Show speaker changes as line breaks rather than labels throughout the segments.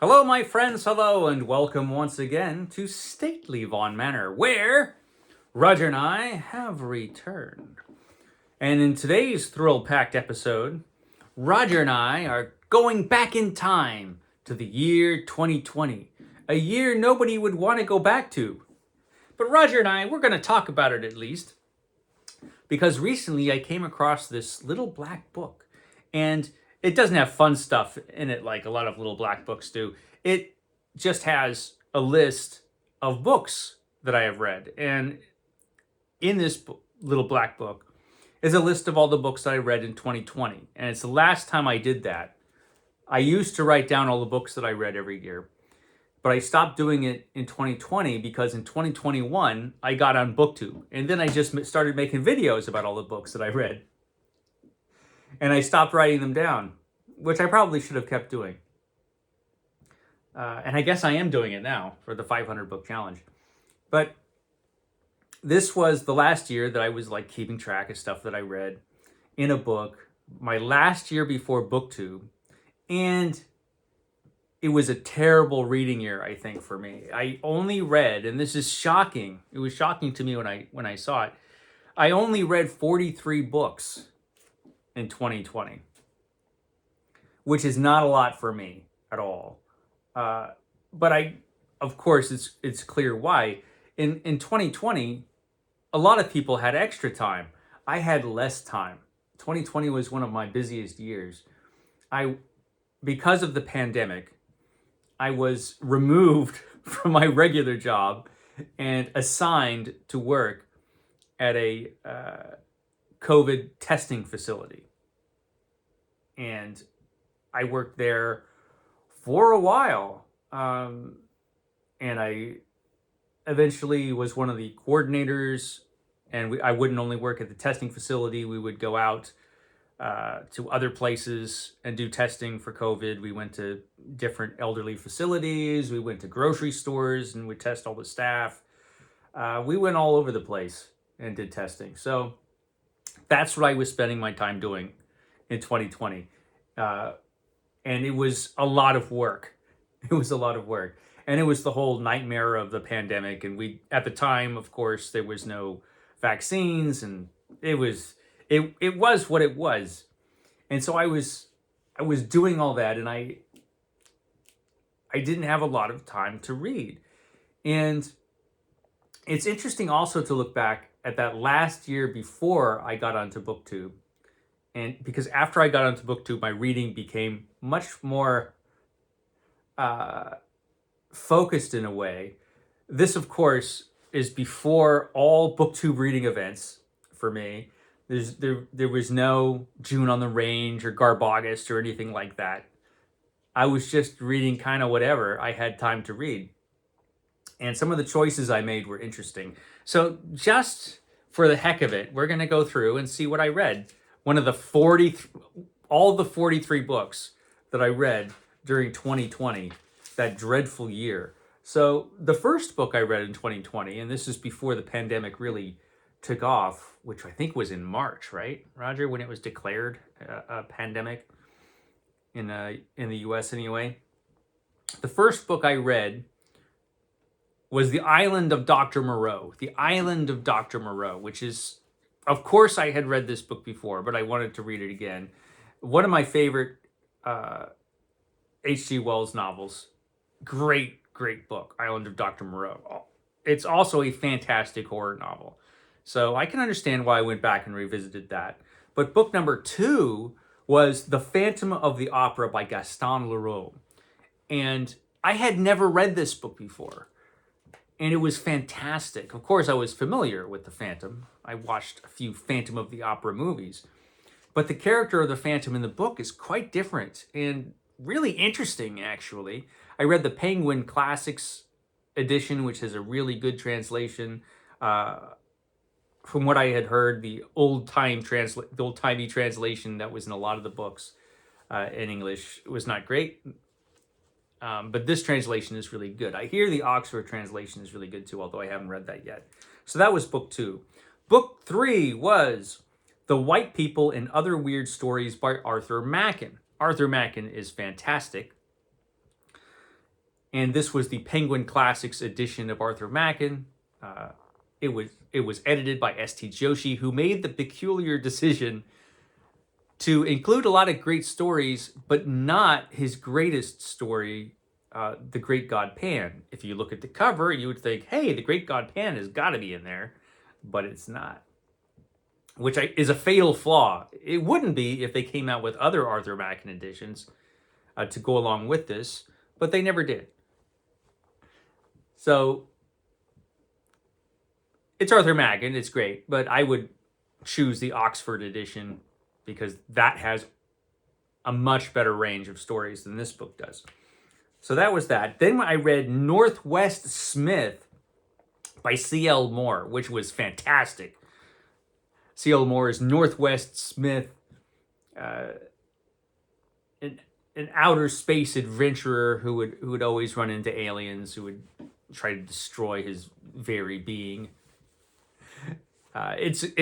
Hello, my friends, hello, and welcome once again to stately Von Manor, where Roger and I have returned. And in today's thrill-packed episode, Roger and I are going back in time to the year 2020, a year nobody would want to go back to. But Roger and I, we're going to talk about it at least, because recently I came across this little black book, and it doesn't have fun stuff in it like a lot of little black books do. It just has a list of books that I have read, and in this little black book is a list of all the books that I read in 2020, and it's the last time I did that. I used to write down all the books that I read every year, but I stopped doing it in 2020 because in 2021 I got on BookTube, and then I just started making videos about all the books that I read, and I stopped writing them down, which I probably should have kept doing. And I guess I am doing it now for the 500 book challenge. But this was the last year that I was like keeping track of stuff that I read in a book, my last year before BookTube, and it was a terrible reading year, I think, for me. I only read, and this is shocking. It was shocking to me when I saw it. I only read 43 books in 2020, which is not a lot for me at all. But of course, it's clear why. In 2020, a lot of people had extra time. I had less time. 2020 was one of my busiest years. Because of the pandemic, I was removed from my regular job and assigned to work at a COVID testing facility. And I worked there for a while. And I eventually was one of the coordinators, and I wouldn't only work at the testing facility. We would go out to other places and do testing for COVID. We went to different elderly facilities. We went to grocery stores and we test all the staff. We went all over the place and did testing. So that's what I was spending my time doing in 2020. And it was a lot of work. It was a lot of work. And it was the whole nightmare of the pandemic. And at the time, of course, there was no vaccines, and it was what it was. And so I was doing all that, and I didn't have a lot of time to read. And it's interesting also to look back at that last year before I got onto BookTube. And because after I got onto BookTube, my reading became much more focused in a way. This, of course, is before all BookTube reading events for me. There was no June on the Range or Garbogust or anything like that. I was just reading kind of whatever I had time to read. And some of the choices I made were interesting. So just for the heck of it, we're going to go through and see what I read. All the 43 books that I read during 2020, that dreadful year. So the first book I read in 2020, and this is before the pandemic really took off, which I think was in March, right, Roger, when it was declared a pandemic in the US anyway. The first book I read was The Island of Dr Maro. The Island of Dr Maro, which is, of course, I had read this book before, but I wanted to read it again. One of my favorite H.G. Wells novels. Great book, Island of Dr. Moreau. It's also a fantastic horror novel. So I can understand why I went back and revisited that. But book number 2 was The Phantom of the Opera by Gaston Leroux. And I had never read this book before. And it was fantastic. Of course, I was familiar with the Phantom. I watched a few Phantom of the Opera movies. But the character of the Phantom in the book is quite different and really interesting, actually. I read the Penguin Classics edition, which has a really good translation. From what I had heard, the old-timey translation that was in a lot of the books in English was not great. But this translation is really good. I hear the Oxford translation is really good too, although I haven't read that yet. So that was book 2. Book 3 was The White People and Other Weird Stories by Arthur Machen. Arthur Machen is fantastic. And this was the Penguin Classics edition of Arthur Machen. It was edited by S.T. Joshi, who made the peculiar decision to include a lot of great stories, but not his greatest story, The Great God Pan. If you look at the cover, you would think, hey, The Great God Pan has got to be in there, but it's not. Which is a fatal flaw. It wouldn't be if they came out with other Arthur Machen editions to go along with this, but they never did. So it's Arthur Machen, it's great, but I would choose the Oxford edition because that has a much better range of stories than this book does. So that was that. Then I read Northwest Smith by C.L. Moore, which was fantastic. C.L. Moore is Northwest Smith, an outer space adventurer who would always run into aliens, who would try to destroy his very being. It's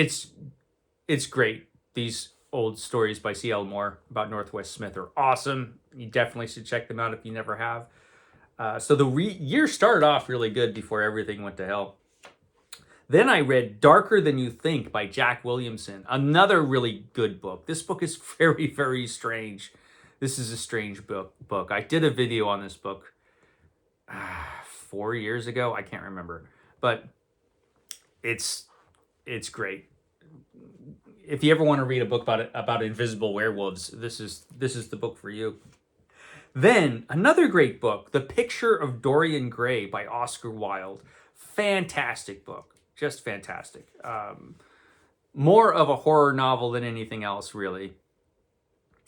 great. These old stories by C.L. Moore about Northwest Smith are awesome. You definitely should check them out if you never have. So the year started off really good before everything went to hell. Then I read Darker Than You Think by Jack Williamson. Another really good book. This book is very, very strange. This is a strange book. I did a video on this book 4 years ago. I can't remember. But it's great. If you ever want to read a book about invisible werewolves, this is the book for you. Then another great book, The Picture of Dorian Gray by Oscar Wilde. Fantastic book, just fantastic. More of a horror novel than anything else, really,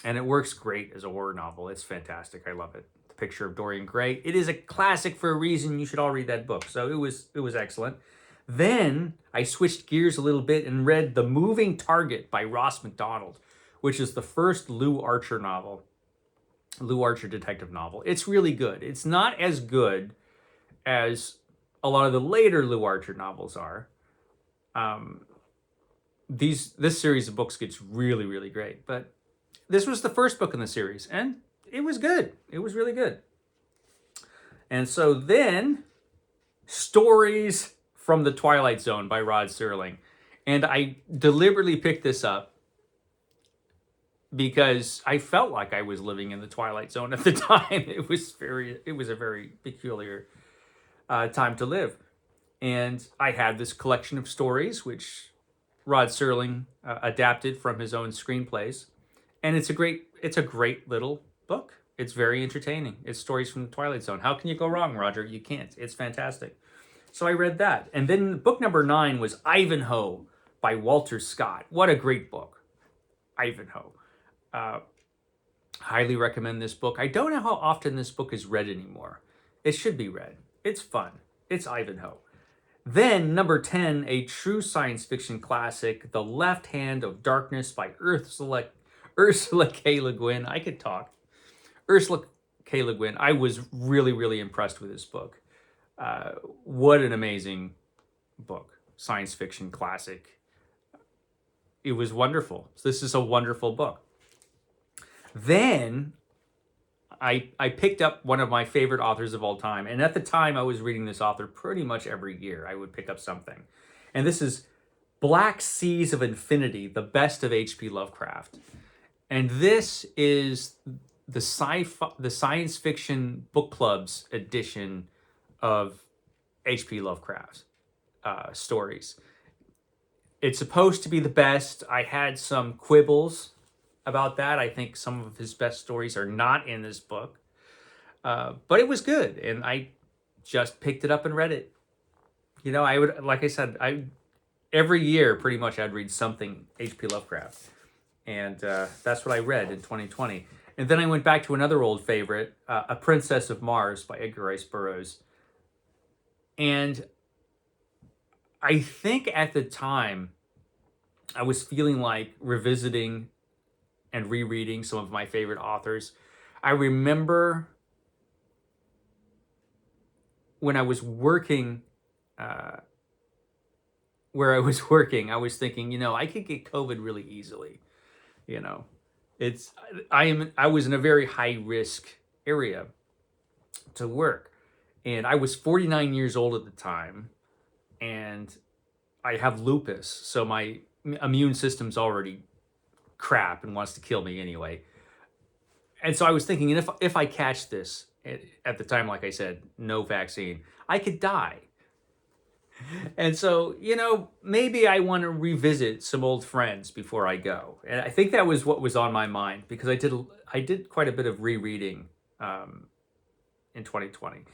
and it works great as a horror novel. It's fantastic. I love it. The Picture of Dorian Gray. It is a classic for a reason. You should all read that book. So it was excellent. Then I switched gears a little bit and read The Moving Target by Ross MacDonald, which is the first Lou Archer novel, Lou Archer detective novel. It's really good. It's not as good as a lot of the later Lou Archer novels are. This series of books gets really, really great. But this was the first book in the series, and it was good. It was really good. And so then, Stories from the Twilight Zone by Rod Serling. And I deliberately picked this up because I felt like I was living in the Twilight Zone at the time. It was a very peculiar time to live. And I had this collection of stories, which Rod Serling adapted from his own screenplays. And it's a great little book. It's very entertaining. It's Stories from the Twilight Zone. How can you go wrong, Roger? You can't. It's fantastic. So I read that. And then book number 9 was Ivanho by Walter Scott. What a great book. Ivanho. Highly recommend this book. I don't know how often this book is read anymore. It should be read. It's fun. It's Ivanho. Then number 10, a true science fiction classic, The Left Hand of Darkness by Ursula K. Le Guin. I could talk. Ursula K. Le Guin. I was really, really impressed with this book. What an amazing book. Science fiction classic. It was wonderful. This is a wonderful book. Then I picked up one of my favorite authors of all time. And at the time, I was reading this author pretty much every year. I would pick up something. And this is Black Seas of Infinity, the best of H.P. Lovecraft. And this is the science fiction book club's edition of H.P. Lovecraft's stories. It's supposed to be the best. I had some quibbles about that. I think some of his best stories are not in this book. But it was good, and I just picked it up and read it. You know, I would, like I said, every year pretty much I'd read something H.P. Lovecraft. And that's what I read in 2020. And then I went back to another old favorite, A Princess of Mars by Edgar Rice Burroughs. And I think at the time, I was feeling like revisiting and rereading some of my favorite authors. I remember when I was working, where I was working, I was thinking, you know, I could get COVID really easily. You know, I was in a very high risk area to work. And I was 49 years old at the time, and I have lupus, so my immune system's already crap and wants to kill me anyway. And so I was thinking, if I catch this at the time, like I said, no vaccine, I could die. And so, maybe I want to revisit some old friends before I go. And I think that was what was on my mind, because I did quite a bit of rereading in 2020.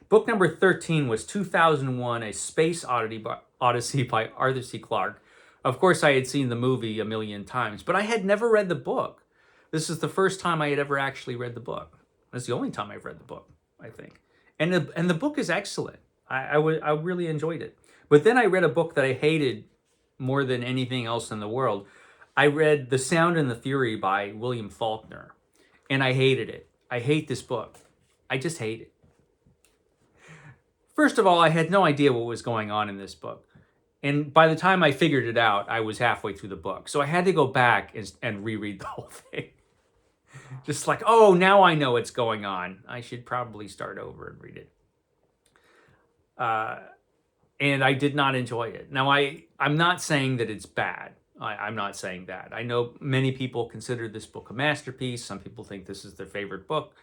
Book number 13 was 2001: A Space Odyssey by Arthur C. Clarke. Of course, I had seen the movie a million times, but I had never read the book. This is the first time I had ever actually read the book. It's the only time I've read the book, I think. And the book is excellent. I really enjoyed it. But then I read a book that I hated more than anything else in the world. I read The Sound and the Fury by William Faulkner, and I hated it. I hate this book. I just hate it. First of all, I had no idea what was going on in this book. And by the time I figured it out, I was halfway through the book. So I had to go back and reread the whole thing. Just like, oh, now I know what's going on. I should probably start over and read it. And I did not enjoy it. Now, I'm not saying that it's bad. I'm not saying that. I know many people consider this book a masterpiece. Some people think this is their favorite book.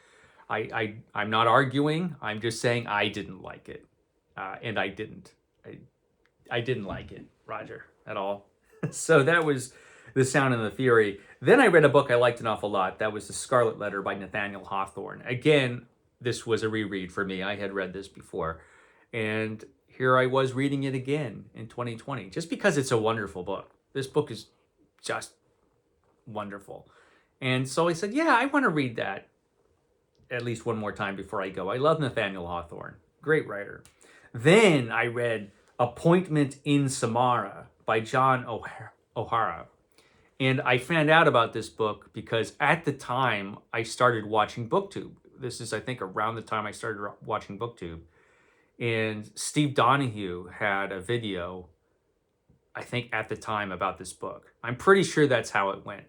I'm not arguing. I'm just saying I didn't like it. And I didn't. I didn't like it, Roger, at all. So that was The Sound and the Fury. Then I read a book I liked an awful lot. That was The Scarlet Letter by Nathaniel Hawthorne. Again, this was a reread for me. I had read this before. And here I was reading it again in 2020, just because it's a wonderful book. This book is just wonderful. And so I said, yeah, I want to read that at least one more time before I go. I love Nathaniel Hawthorne. Great writer. Then I read Appointment in Samara by John O'Hara. And I found out about this book because at the time I started watching BookTube. This is, I think, around the time I started watching BookTube. And Steve Donoghue had a video, I think, at the time about this book. I'm pretty sure that's how it went.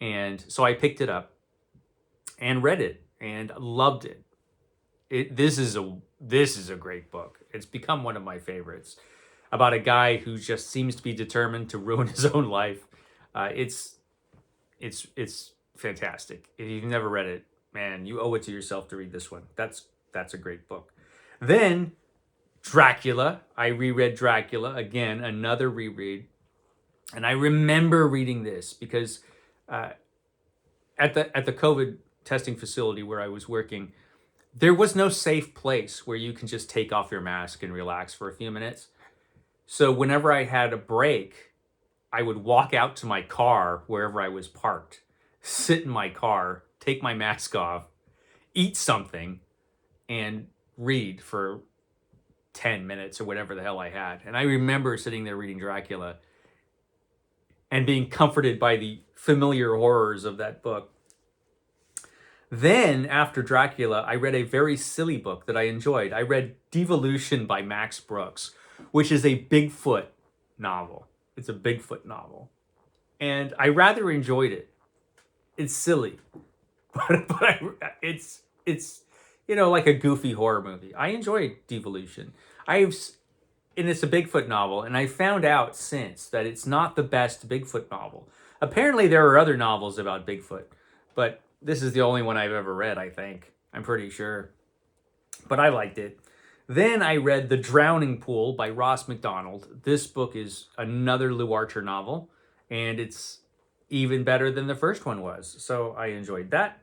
And so I picked it up and read it and loved it. This is a great book. It's become one of my favorites, about a guy who just seems to be determined to ruin his own life. It's fantastic. If you've never read it, man, you owe it to yourself to read this one. That's a great book. Then Dracula. I reread Dracula again, another reread, and I remember reading this because at the COVID testing facility where I was working, there was no safe place where you can just take off your mask and relax for a few minutes. So whenever I had a break, I would walk out to my car wherever I was parked, sit in my car, take my mask off, eat something, and read for 10 minutes or whatever the hell I had. And I remember sitting there reading Dracula and being comforted by the familiar horrors of that book. Then, after Dracula, I read a very silly book that I enjoyed. I read Devolution by Max Brooks, which is a Bigfoot novel. It's a Bigfoot novel. And I rather enjoyed it. It's silly. But it's like a goofy horror movie. I enjoy Devolution. And it's a Bigfoot novel, and I found out since that it's not the best Bigfoot novel. Apparently there are other novels about Bigfoot, but this is the only one I've ever read, I think. I'm pretty sure. But I liked it. Then I read The Drowning Pool by Ross MacDonald. This book is another Lou Archer novel, and it's even better than the first one was. So I enjoyed that.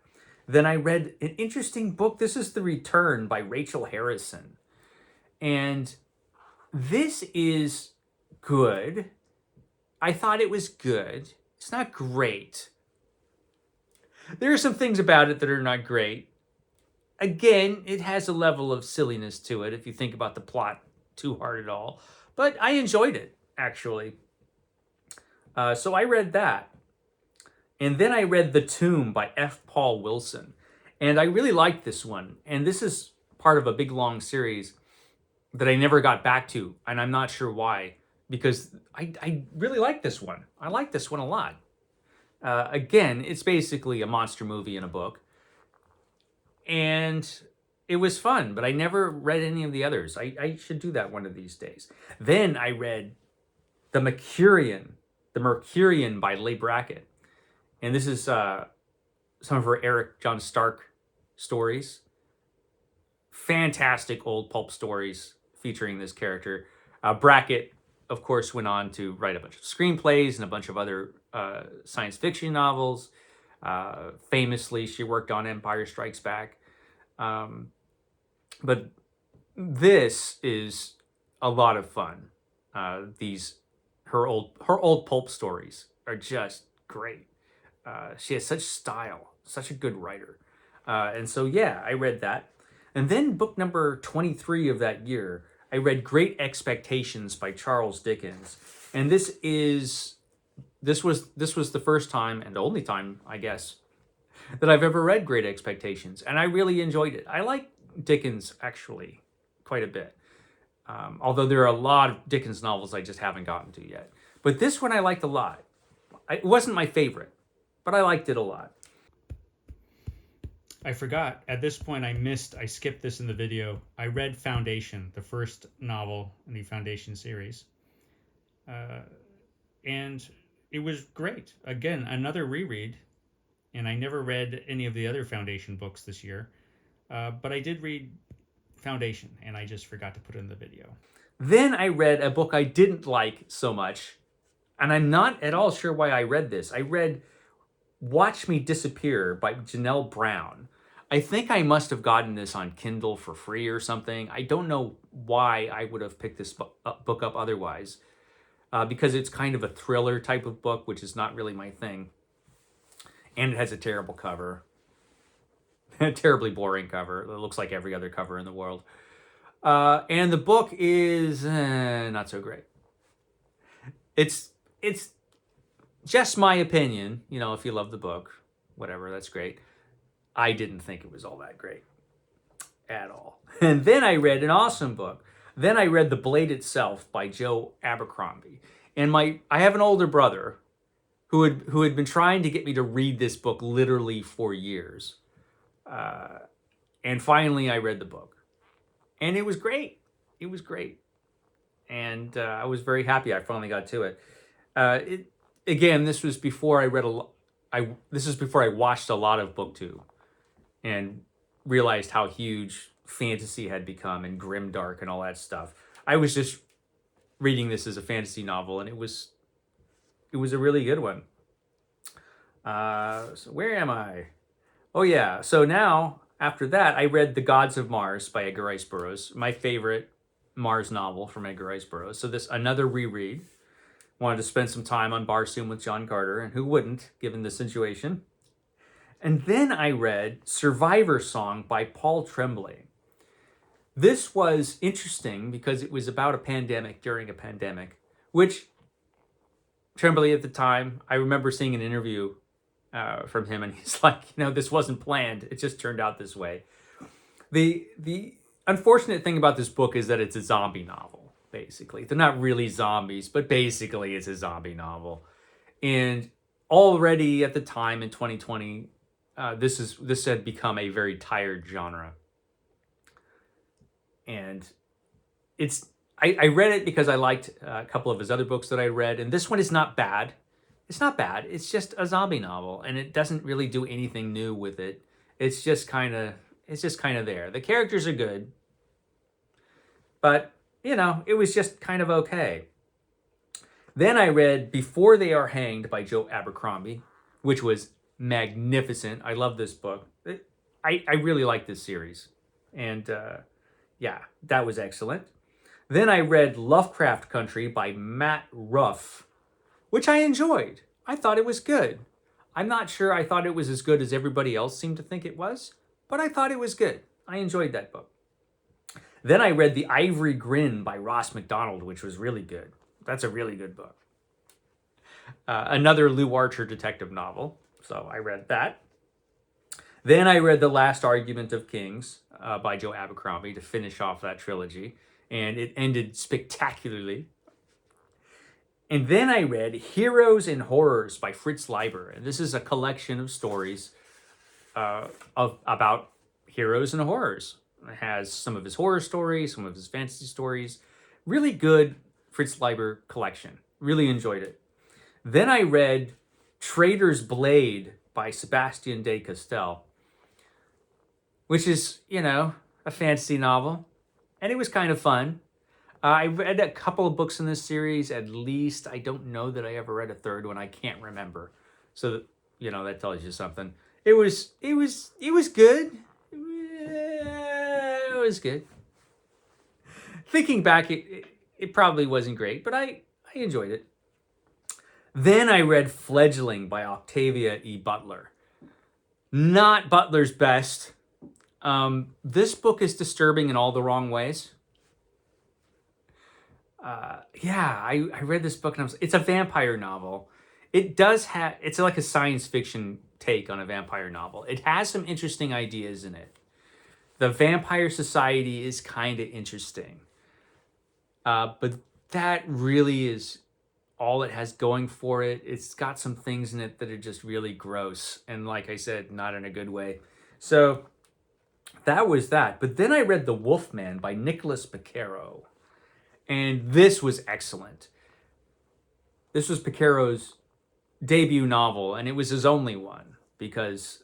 Then I read an interesting book. This is The Return by Rachel Harrison. And this is good. I thought it was good. It's not great. There are some things about it that are not great. Again, it has a level of silliness to it if you think about the plot too hard at all. But I enjoyed it, actually. So I read that. And then I read The Tomb by F. Paul Wilson. And I really liked this one. And this is part of a big, long series that I never got back to. And I'm not sure why. Because I really like this one. I like this one a lot. Again, it's basically a monster movie in a book. And it was fun, but I never read any of the others. I should do that one of these days. Then I read the Mercurion by Leigh Brackett. And this is some of her Eric John Stark stories. Fantastic old pulp stories featuring this character. Brackett, of course, went on to write a bunch of screenplays and a bunch of other science fiction novels. Famously, she worked on Empire Strikes Back. But this is a lot of fun. Her old pulp stories are just great. She has such style, such a good writer. And so, yeah, I read that. And then book number 23 of that year, I read Great Expectations by Charles Dickens. And this was the first time and only time, I guess, that I've ever read Great Expectations. And I really enjoyed it. I like Dickens, actually, quite a bit. Although there are a lot of Dickens novels I just haven't gotten to yet. But this one I liked a lot. It wasn't my favorite, but I liked it a lot.
I forgot. At this point, I skipped this in the video. I read Foundation, the first novel in the Foundation series. And it was great. Again, another reread. And I never read any of the other Foundation books this year. But I did read Foundation, and I just forgot to put it in the video.
Then I read a book I didn't like so much. And I'm not at all sure why I read this. I read Watch Me Disappear by Janelle Brown. I think I must have gotten this on Kindle for free or something. I don't know why I would have picked this book up otherwise. Because it's kind of a thriller type of book, which is not really my thing. And it has a terrible cover. A terribly boring cover. It looks like every other cover in the world. And the book is not so great. It's just my opinion. You know, if you love the book, whatever, that's great. I didn't think it was all that great at all. And then I read an awesome book. Then I read The Blade Itself by Joe Abercrombie. And I have an older brother who had been trying to get me to read this book literally for years. And finally I read the book. And it was great. It was great. And I was very happy I finally got to it. Again, this was before this is before I watched a lot of BookTube and realized how huge fantasy had become and grimdark and all that stuff. I was just reading this as a fantasy novel, and it was a really good one. So where am I? Oh yeah. So now after that, I read The Gods of Mars by Edgar Rice Burroughs, my favorite Mars novel from Edgar Rice Burroughs. So this another reread. Wanted to spend some time on Barsoom with John Carter, and who wouldn't, given the situation? And then I read Survivor Song by Paul Tremblay. This was interesting because it was about a pandemic during a pandemic, which Tremblay at the time, I remember seeing an interview from him, and he's like, this wasn't planned. It just turned out this way. The unfortunate thing about this book is that it's a zombie novel. Basically, they're not really zombies, but basically it's a zombie novel. And already at the time in 2020, this had become a very tired genre. And I read it because I liked a couple of his other books that I read, and this one is not bad. It's not bad. It's just a zombie novel, and it doesn't really do anything new with it. It's just kind of there. The characters are good, but it was just kind of okay. Then I read Before They Are Hanged by Joe Abercrombie, which was magnificent. I love this book. I really like this series. And yeah, that was excellent. Then I read Lovecraft Country by Matt Ruff, which I enjoyed. I thought it was good. I'm not sure I thought it was as good as everybody else seemed to think it was, but I thought it was good. I enjoyed that book. Then I read The Ivory Grin by Ross MacDonald, which was really good. That's a really good book. Another Lou Archer detective novel, so I read that. Then I read The Last Argument of Kings by Joe Abercrombie to finish off that trilogy, and it ended spectacularly. And then I read Heroes and Horrors by Fritz Leiber, and this is a collection of stories about heroes and horrors. has some of his horror stories, some of his fantasy stories. Really good Fritz Leiber collection. Really enjoyed it. Then I read Traitors Blade by Sebastian de Castell, which is, a fantasy novel. And it was kind of fun. I read a couple of books in this series, at least. I don't know that I ever read a third one. I can't remember. So, that tells you something. It was good. It was good. Thinking back, it probably wasn't great, but I enjoyed it. Then I read Fledgling by Octavia E. Butler. Not Butler's best. This book is disturbing in all the wrong ways. I read this book and it's a vampire novel. It's like a science fiction take on a vampire novel. It has some interesting ideas in it. The vampire society is kind of interesting. But that really is all it has going for it. It's got some things in it that are just really gross. And like I said, not in a good way. So that was that. But then I read The Wolfman by Nicholas Picaro. And this was excellent. This was Picaro's debut novel, and it was his only one because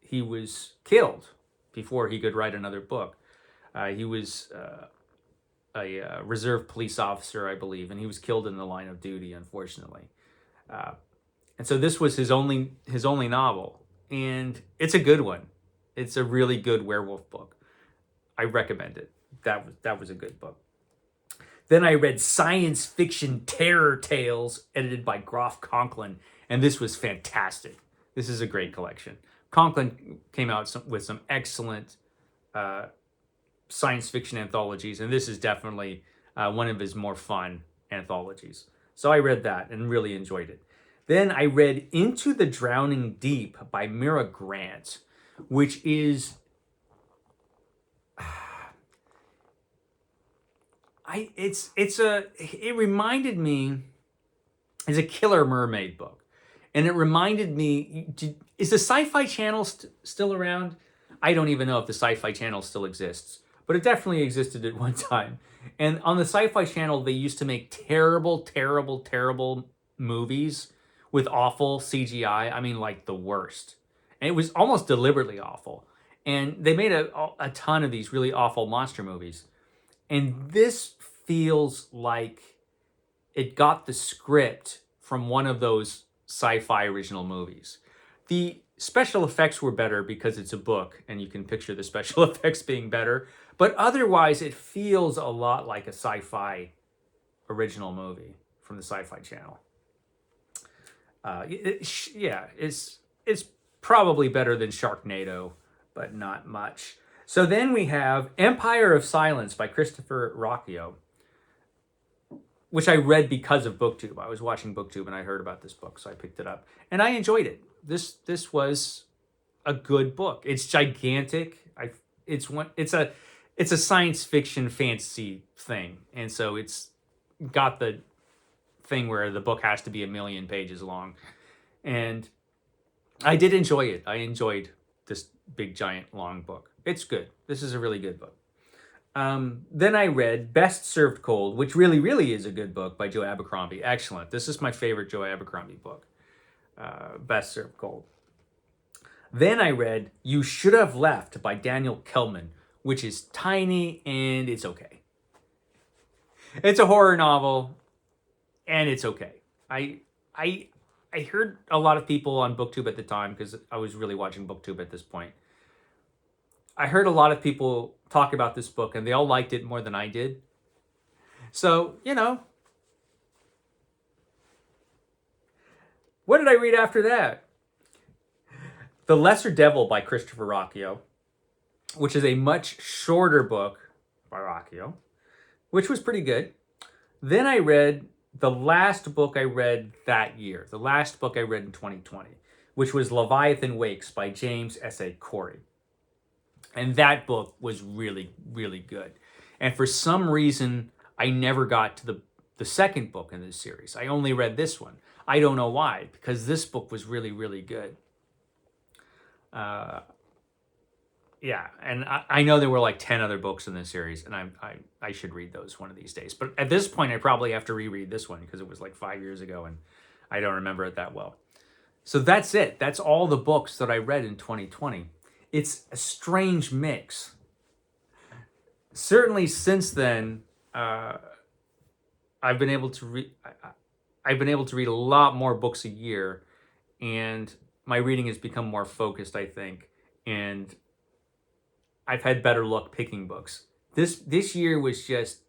he was killed before he could write another book. He was a reserve police officer, I believe, and he was killed in the line of duty, unfortunately. And so this was his only novel, and it's a good one. It's a really good werewolf book. I recommend it. That was a good book. Then I read Science Fiction Terror Tales, edited by Groff Conklin, and this was fantastic. This is a great collection. Conklin came out with some excellent science fiction anthologies, and this is definitely one of his more fun anthologies. So I read that and really enjoyed it. Then I read Into the Drowning Deep by Mira Grant, which is... it reminded me, it's a Killer Mermaid book. And it reminded me, is the Sci-Fi Channel still around? I don't even know if the Sci-Fi Channel still exists, but it definitely existed at one time. And on the Sci-Fi Channel, they used to make terrible, terrible, terrible movies with awful CGI. I mean, like the worst. And it was almost deliberately awful. And they made a ton of these really awful monster movies. And this feels like it got the script from one of those sci-fi original movies. The special effects were better because it's a book and you can picture the special effects being better. But otherwise, it feels a lot like a sci-fi original movie from the Sci-Fi Channel. It's probably better than Sharknado, but not much. So then we have Empire of Silence by Christopher Rocchio, which I read because of BookTube. I was watching BookTube and I heard about this book, so I picked it up. And I enjoyed it. This was a good book. It's gigantic. It's a science fiction fantasy thing. And so it's got the thing where the book has to be 1,000,000 pages long. And I did enjoy it. I enjoyed this big, giant, long book. It's good. This is a really good book. Then I read Best Served Cold, which really, really is a good book by Joe Abercrombie. Excellent. This is my favorite Joe Abercrombie book. Best Served Cold. Then I read You Should Have Left by Daniel Kelman, which is tiny and it's okay. It's a horror novel and it's okay. I heard a lot of people on BookTube at the time, because I was really watching BookTube at this point. I heard a lot of people talk about this book and they all liked it more than I did. So, what did I read after that? The Lesser Devil by Christopher Rocchio, which is a much shorter book by Rocchio, which was pretty good. Then I read the last book I read that year, the last book I read in 2020, which was Leviathan Wakes by James S.A. Corey. And that book was really, really good. And for some reason, I never got to the second book in this series. I only read this one. I don't know why, because this book was really, really good. Yeah, and I know there were like 10 other books in this series, and I should read those one of these days. But at this point, I probably have to reread this one because it was like 5 years ago, and I don't remember it that well. So that's it. That's all the books that I read in 2020. It's a strange mix. Certainly, since then, I've been able to read. I've been able to read a lot more books a year, and my reading has become more focused, I think, and I've had better luck picking books. This year was just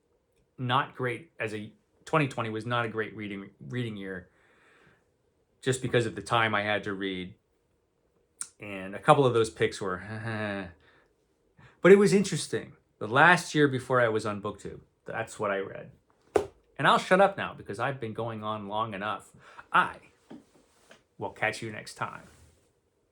not great. 2020 was not a great reading year, just because of the time I had to read, and a couple of those picks were. But it was interesting. The last year before I was on BookTube, that's what I read. And I'll shut up now because I've been going on long enough. I will catch you next time.